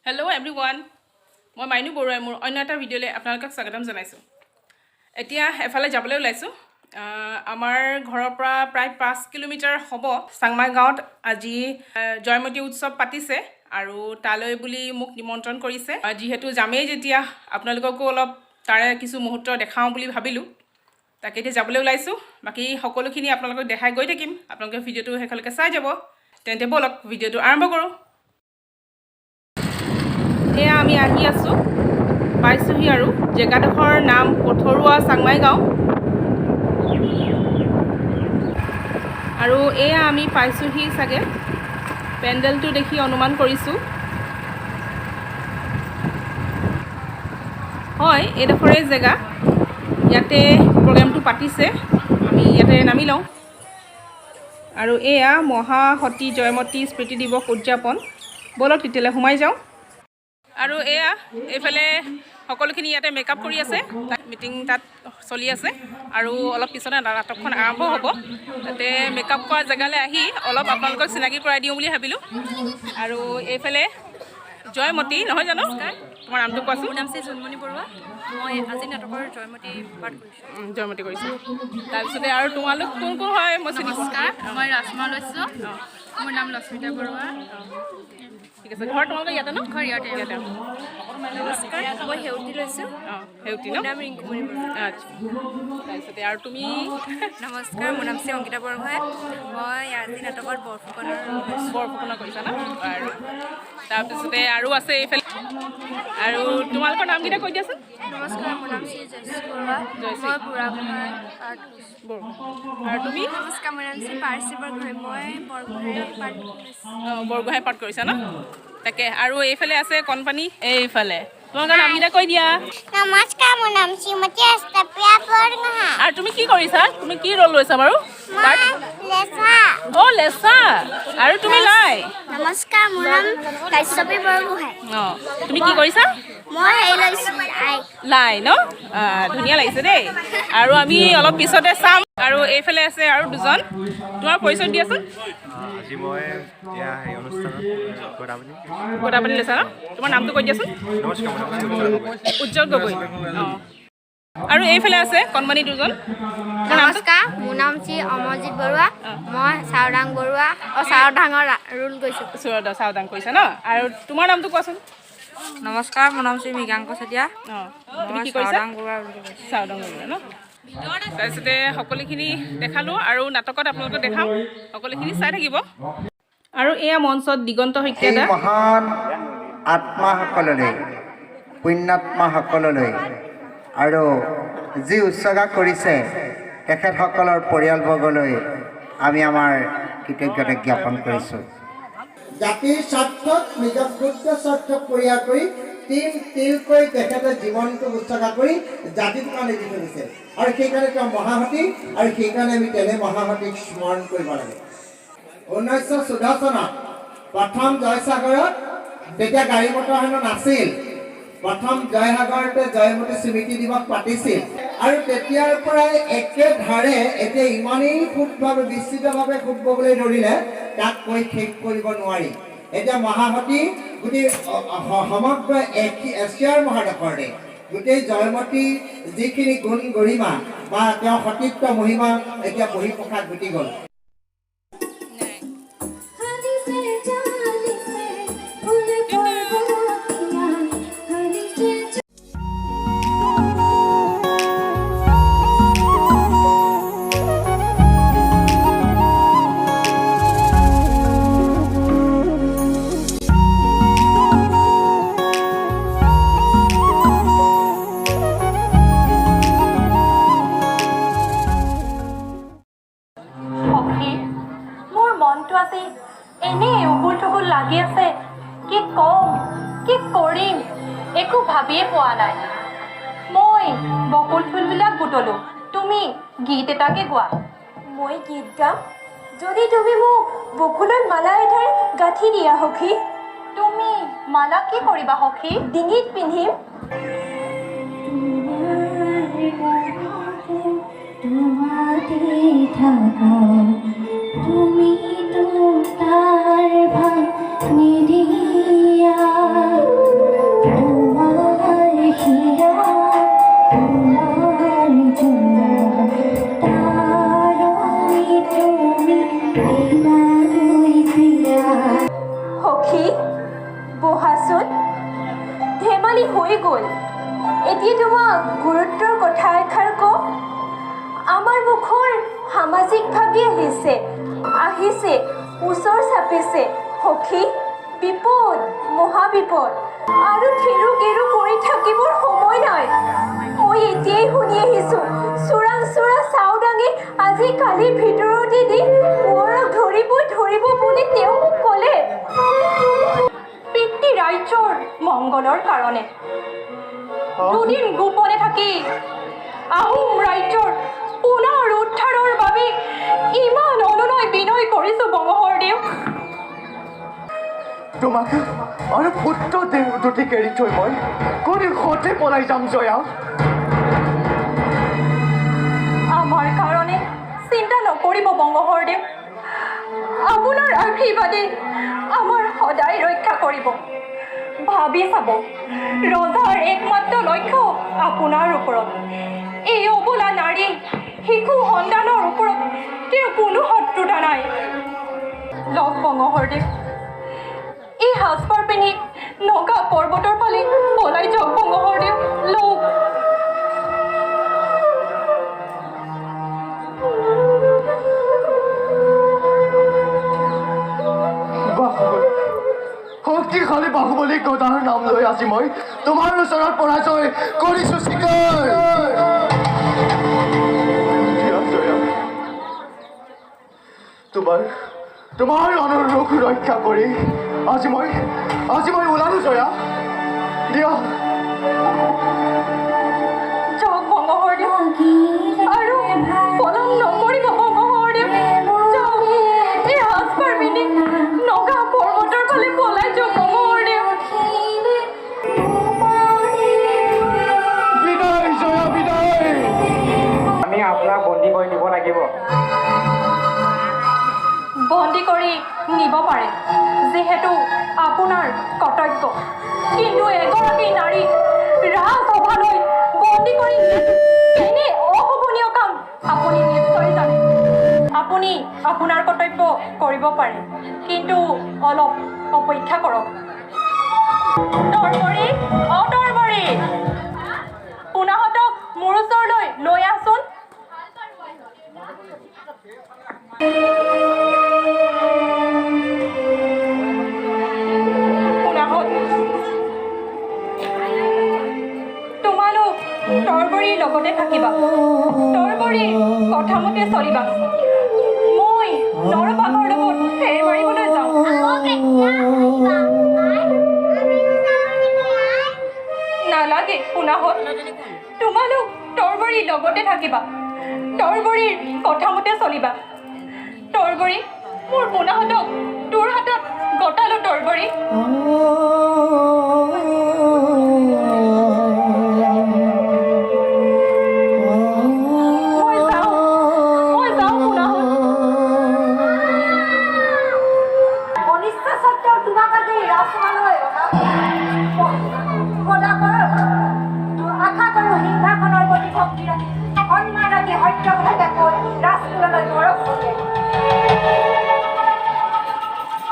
Hello everyone. মই মাইনু বৰুৱাই মোৰ অন্য এটা ভিডিঅ'লৈ আপোনালোকক স্বাগতম জনাইছোঁ। এতিয়া এফালে যাবলৈ ওলাইছোঁ। আমাৰ ঘৰৰ পৰা প্ৰায় 5 কিলোমিটাৰ হ'ব চাংমাই গাঁৱত আজি জয়মতী উৎসৱ পাতিছে আৰু তালৈ বুলি মোক নিমন্ত্ৰণ কৰিছে। যিহেতু যামেই যেতিয়া আপোনালোককো অলপ তাৰে কিছু মুহূৰ্ত দেখাওঁ বুলি ভাবিলোঁ। তাকে এতিয়া যাবলৈ ওলাইছোঁ। বাকী সকলোখিনি আপোনালোকক দেখাই গৈ থাকিম। আপোনালোকে ভিডিঅ'টো শেষলৈকে চাই যাব। তেন্তে বলক ভিডিঅ'টো আৰম্ভ কৰোঁ। এয়া আমি আহি আছোঁ পাইছোঁহি আৰু জেগাডোখৰ নাম পথৰুৱা চাংমাই গাঁও আৰু এয়া আমি পাইছোঁহি চাগে পেণ্ডেলটো দেখি অনুমান কৰিছোঁ হয় এইডোখৰে জেগা ইয়াতে প্ৰগ্ৰেমটো পাতিছে আমি ইয়াতে নামি লওঁ আৰু এয়া মহাসতী জয়মতী স্মৃতি দিৱস উদযাপন বলক তেতিয়ালৈ সোমাই যাওঁ আৰু এয়া এইফালে সকলোখিনি ইয়াতে মেকআপ কৰি আছে মিটিং তাত চলি আছে আৰু অলপ পিছতে নাটকখন আৰম্ভ হ'ব তাতে মেকআপ কৰা জেগালৈ আহি অলপ আপোনালোকক চিনাকি কৰাই দিওঁ বুলি ভাবিলোঁ আৰু এইফালে জয়মতী নহয় জানো তোমাৰ নামটো কোৱাচোন মোৰ নাম শ্ৰী জোনমণি বৰুৱা মই আজি নাটকৰ জয়মতী পাঠ কৰিছোঁ জয়মতী কৰিছোঁ তাৰপিছতে আৰু তোমালোক কোন কোন হয় মই নমস্কাৰ মই ৰাজমা লৈছোঁ মোৰ নাম লক্ষ্মিতা বৰুৱা ঠিক আছে ঘৰ তোমালোকৰ ইয়াতে ন ঘৰ ইয়াতে নমস্কাৰ মই সেউতী লৈছোঁ সেউতী ন নাম ৰিংকুমণি বৰুৱা আচ্ছা তাৰপিছতে আৰু তুমি নমস্কাৰ মোৰ নাম শ্ৰী অংকিতা বৰগোহাঁই মই আজি নাটকত বৰফুকনৰ কৰিছা ন আৰু তাৰপিছতে আৰু আছে এইফালে আৰু তোমালোকৰ নামকেইটা কৈ দিয়াচোন নমস্কাৰ মোৰ নাম শ্ৰী জয়শ্ৰী বৰুৱা মই বুঢ়াগোহাঁই পাঠ কৰিছোঁ আৰু তুমি নমস্কাৰ মোৰ নাম শ্ৰী পাৰ্চী বৰগোহাঁই মই বৰগোহাঁই পাঠ কৰিছা ন তাকে আৰু এইফালে আছে কণপানী এইফালে তোমালোকৰ নামকেইটা কৈ দিয়া নমস্কাৰ মোৰ নাম শ্ৰীমতী আস্তাপ্ৰিয়া বৰগোহাঁই আৰু তুমি কি কৰিছা তুমি কি ৰ'ল লৈছা বাৰু লেচা লেচা আৰু তুমি লাই নমস্কাৰ মোৰ নাম কাশ্যপী বৰগোহাঁই তুমি কি কৰিছা মই হেৰি লৈছোঁ লাই ন ধুনীয়া লাগিছে দেই আৰু আমি অলপ পিছতে চাম আৰু এইফালে আছে আৰু দুজন তোমাৰ পৰিচয় দিয়াচোন আজি মই এয়া এই অনুষ্ঠানত গোটাপানী লৈছা ন তোমাৰ নামটো কৈ দিয়াচোন নমস্কাৰ উজ্জ্বল গগৈ আৰু এইফালে আছে কণমানি দুজন নমস্কাৰ মোৰ নাম শ্ৰী অমৰজিৎ বৰুৱা মই চাওদাং বৰুৱা চাওদাঙৰ ৰোল গৈছোঁ চাওদাং কৰিছা ন আৰু তোমাৰ নামটো কোৱাচোন নমস্কাৰ মোৰ নাম শ্ৰী মৃগাংক চেতিয়া তুমি কি কৰিছা বৰুৱা ৰোল গৈছোঁ চাওদাং বৰুৱা ন তাৰপিছতে সকলোখিনি দেখালোঁ আৰু নাটকত আপোনালোকক দেখাম সকলোখিনি চাই থাকিব আৰু এয়া মঞ্চত দিগন্ত শইকীয়া মহান আত্মাসকললৈ পুণ্যাত্মাসকললৈ আৰু যি উৎসৰ্গা কৰিছে তেখেতসকলৰ পৰিয়ালবৰ্গলৈ আমি আমাৰ কৃতজ্ঞতা জ্ঞাপন কৰিছোঁ জাতিৰ স্বাৰ্থত নিজৰ ক্ষুদ্ৰ স্বাৰ্থ পৰিহাৰ কৰি তিলকৈ তেখেতে জীৱনটো উৎসৰ্গা কৰি জাতিৰ কাৰণে দি থৈ দিছে আৰু সেইকাৰণে তেওঁ মহাসতী আৰু সেইকাৰণে আমি তেনে মহাসতীক স্মৰণ কৰিব লাগে 1914 চনত প্ৰথম জয়সাগৰত তেতিয়া গাড়ী মটৰ হেনো নাছিল প্ৰথম জয়সাগৰতে জয়মতী স্মৃতি দিৱস পাতিছিল আৰু তেতিয়াৰ পৰাই একেধাৰে এতিয়া ইমানেই খুবভাৱে বিস্তৃতভাৱে খুব ববলৈ ধৰিলে তাক কৈ শেষ কৰিব নোৱাৰি এতিয়া মহাসতী গোটেই সমগ্ৰ এছিয়াৰ মহাদেশৰে গোটেই জয়মতী যিখিনি গুণ গৰিমা বা তেওঁ সতীত্ব মহিমা এতিয়া বহিঃপ্ৰকাশ ঘটি গ'ল এনেই উগুল থুগুল লাগি আছে কি কম কি কৰিম একো ভাবিয়ে পোৱা নাই মই বকুল ফুলবিলাক বুটলো তুমি গীত এটাকে গোৱা মই গীত গাম যদি তুমি মোক বকুলৰ মালা এটাৰ গাঁঠি দিয়া সখী তুমি মালা কি কৰিবা সখী ডিঙিত পিন্ধিম তুমি তো তাৰ ভাঙ নিদিয়া ধেমালি হৈ গ'ল। এতিয়া তোমাক গুৰুত্বৰ কথা এষাৰ কওঁ। আমাৰ মুখৰ সামাজিকভাৱে আহিছে ওচৰ চাপিছে সখী বিপদ মহাবিপদ আৰু থেৰু গেৰু কৰি থাকিবৰ সময় নাই। মই এতিয়াই শুনি আহিছোঁ চোৰাং চাওদাঙে আজিকালি ভিতৰতে দি কোঁৱৰক ধৰিব বুলি তেওঁ মোক ক'লে। পিতৃ ৰাজ্যৰ মংগলৰ কাৰণে দুদিন গোপনে থাকি আহোম ৰাজ্যৰ পুনৰ উদ্ধাৰৰ বাবে ইমান অনুনয় বিনয় কৰিছোঁ বংশদেউ। তোমাক আৰু পুত্ৰ দুটিক এৰি থৈ মই কোন সতে পলাই যাম জয়া? আমাৰ কাৰণে চিন্তা নকৰিব বংশদেউ। আপোনাৰ আশীৰ্বাদে আমাৰ সদায় ৰক্ষা কৰিব। ভাবি চাব ৰজাৰ একমাত্ৰ লক্ষ্য আপোনাৰ ওপৰত। এই অবলা নাৰী শিশু সন্তানৰ ওপৰত তেওঁৰ কোনো শত্ৰুতা নাই। লগ বংশদেউ এই সাজপাৰ পিন্ধি নগা পৰ্বতৰ ফালে পলাই যাওক বংশদেউ। লগ শক্তিশালী বাহুবলী গদাৰ নাম লৈ আজি মই তোমাৰ ওচৰত পৰাজয় কৰিছো চিকাৰ। তোমাৰ অনুৰোধ ৰক্ষা কৰি আজি মই ওলালো জয়া। দিয়া যাওক বংশদেউ আৰু পলম নকৰিব বংশদেউ। যাওক এই সাজপাৰ পিন্ধি নগা পৰ্বতৰ ফালে পলাই যাওক বংশদেউ। বিদায় জয়া বিদায়। আমি আপোনাক বন্দী কৰি নিব লাগিব। বন্দী কৰি নিব পাৰে যিহেতু আপোনাৰ কৰ্তব্য, কিন্তু এগৰাকী নাৰী ৰাজসভালৈ বন্দী কৰি কেনে অশোভনীয় কাম আপুনি নিশ্চয় জানে। আপুনি আপোনাৰ কৰ্তব্য কৰিব পাৰে, কিন্তু অলপ অপেক্ষা কৰক। তৰবৰী তৰবৰী পুনাহঁতক মোৰ ওচৰলৈ লৈ আহচোন। তোমালোক তৰবৰীৰ লগতে থাকিবা, তৰবৰীৰ কথামতে চলিবা। মই নৰপাকৰ লগত ফেৰ মাৰিবলৈ যাওঁ। নালাগে পুনাহঁত, তোমালোক তৰবৰীৰ লগতে থাকিবা, তৰবৰীৰ কথামতে চলিবা। তৰবৰী মোৰ পুনাহঁতক তোৰ হাতত গতালো তৰবৰী।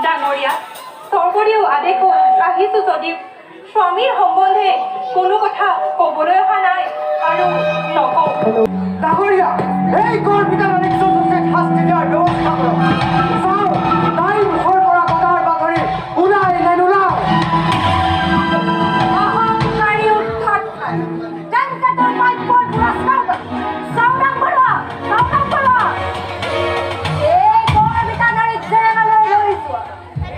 ডাঙৰীয়া তৰবৰীও আদেশত আহিছোঁ যদিও স্বামীৰ সম্বন্ধে কোনো কথা ক'বলৈ অহা নাই আৰু নকওঁ। ডাঙৰীয়া এই গৰ্বিতা নাৰীক যথোচিত শাস্তি দিয়াৰ ব্যৱস্থা কৰক। চাওঁ তাই মুখৰ পৰা গদাৰ বাগৰি ওলাই নে নোলায়। অহংকাৰী উৎখাত যেনকে তোৰ বাক্যৰ পুৰস্কাৰ চাওদাং বৰুৱা এই গৰ্বিতা নাৰীক জেৰেঙালৈ লৈ যোৱা।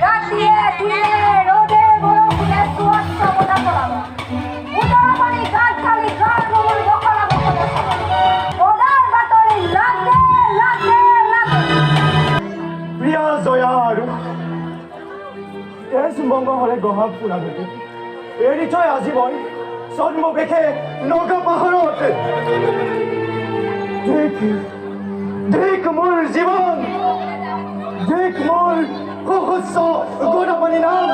ৰাতিয়ে দিনে ৰ'দে বৰষুণে সুৱচ্ছ বতাহ চলাব। উদৰ পানী গাত কালি গাৰ নোমৰ বখলা বখলা চলাব। গদাৰ বাতৰি লাগে লাগে লাগে। প্ৰিয়া জয়া আৰু তেজমংগ হ'লে গঢ়া পুনা দুটি এৰি থৈ আজি মই জন্মবেশে নগা পাহাৰত দেখ মোৰ জীৱন, দেখ মোৰ সহস্ৰ গদাপানী নাম।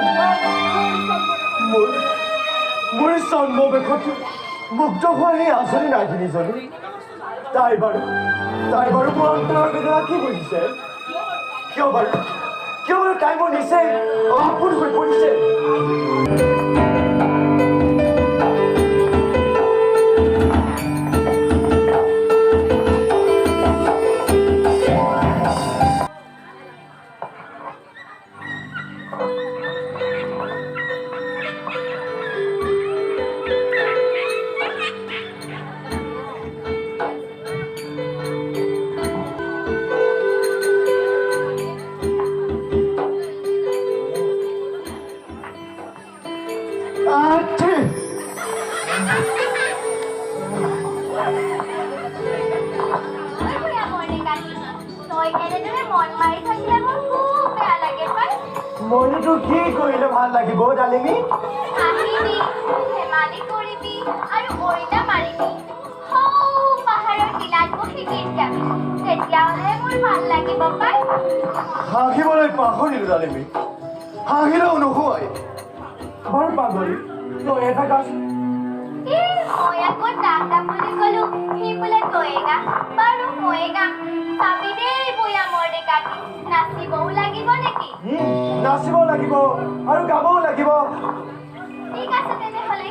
মোৰ জন্মবেশত মুগ্ধ হোৱা সেই আঁচনি নাগিনীজনী তাই বাৰু মোৰ অন্তৰৰ বেদনা কি বুজিছে? কিয় বাৰু তাই মোৰ নিচেই আপোন হৈ পৰিছে? নাথে তই এনেদৰে মন মাৰি থাকিলে মোৰ খুব বেয়া লাগে পাই মইতো কি কৰিলে ভাল লাগিব ডালিমী হাঁহিবি ধেমালি কৰিবি আৰু অৰিতা মাৰিবি সৌ পাহাৰৰ টিলাত বহি গীত গাবি তেতিয়াহ'লে মোৰ ভাল লাগিব পাই হাঁহিবলৈ পাহৰিলো ডালিমী হাঁহিলেও নহয় ঘৰ পাগলী তই এটা গাছ মই আকৌ দাদা বুলি ক'লো সি বোলে তয়ে গা বাৰু ময়ে গাম চাবি দেই বৈয়ামৰ ডেকাটি নাচিবও লাগিব নেকি নাচিব লাগিব আৰু গাবও লাগিব ঠিক আছে তেনেহ'লে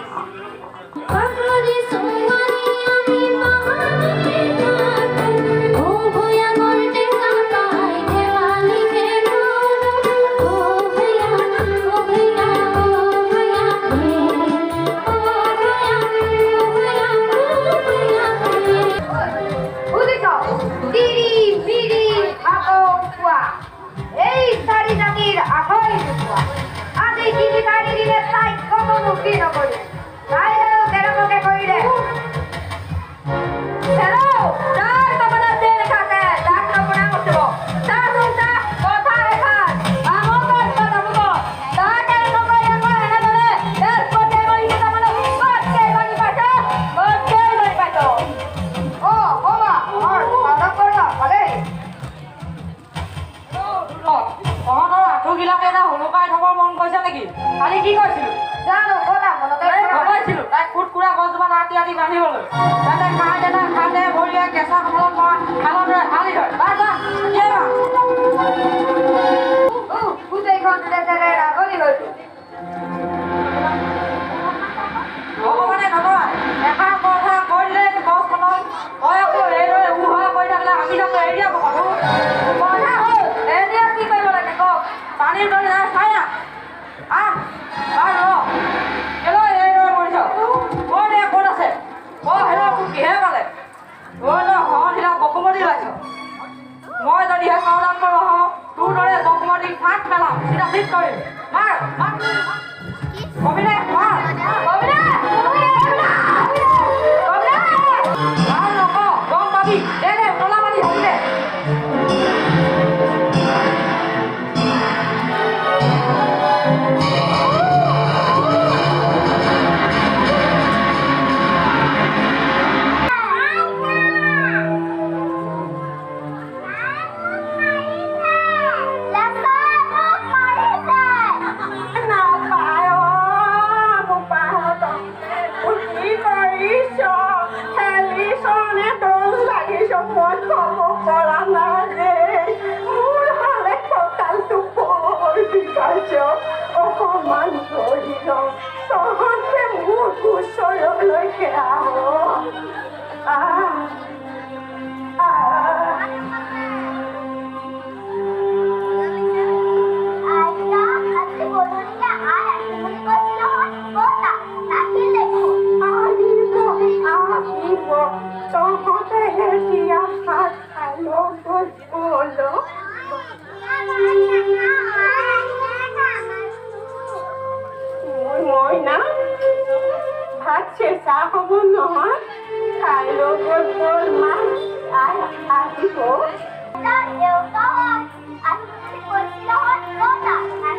কালি কি কৈছিলো জানো কথা মনতে কৈছিলো তাই কুটকুৰা গছজোপা ৰাতি ৰাতি বান্ধিবলৈ তাতে কাঁইট এটা খালে ভৰিয়ে কেঁচা কঁঠালত মই খালতে হালি হয় গোটেইখন ৰাগলি হয়তো ভগৱানে নকয় এষাৰ কথা কৈ দিলে গছখনক তই আকৌ এইদৰে উহা কৰি থাকিলে আমি তাকো এৰি দিয়া কথাটো কথা হ'ল এতিয়া কি কৰিব লাগে কওক পানীৰ দৰে চাই আহ বাৰু হেল্ল' এই মৰিছ ক'ত দে ক'ত আছে হেল্ল' তোক কিহে পালে সহনশীলা বসুমতী ওলাইছ মই যদিহে সাৱধান কৰোঁ তোৰ দৰে বসুমতীক ফাঁক পেলাম চিধা ঠিক কৰিম মাৰ কবিনে মাৰ নকওঁ গম পাবি দে উতলা পানী ধৰি দে অকমান ধৰি লওঁ তহঁতে মোৰ ওচৰলৈকে তহঁতে এতিয়া ভাত খাই বলো মই না ভাত চেঁচা হ'ব নহয় খাই লৈ গ'ল মা আহিব দেউতা আহিব বুলি কৈছিল নহয়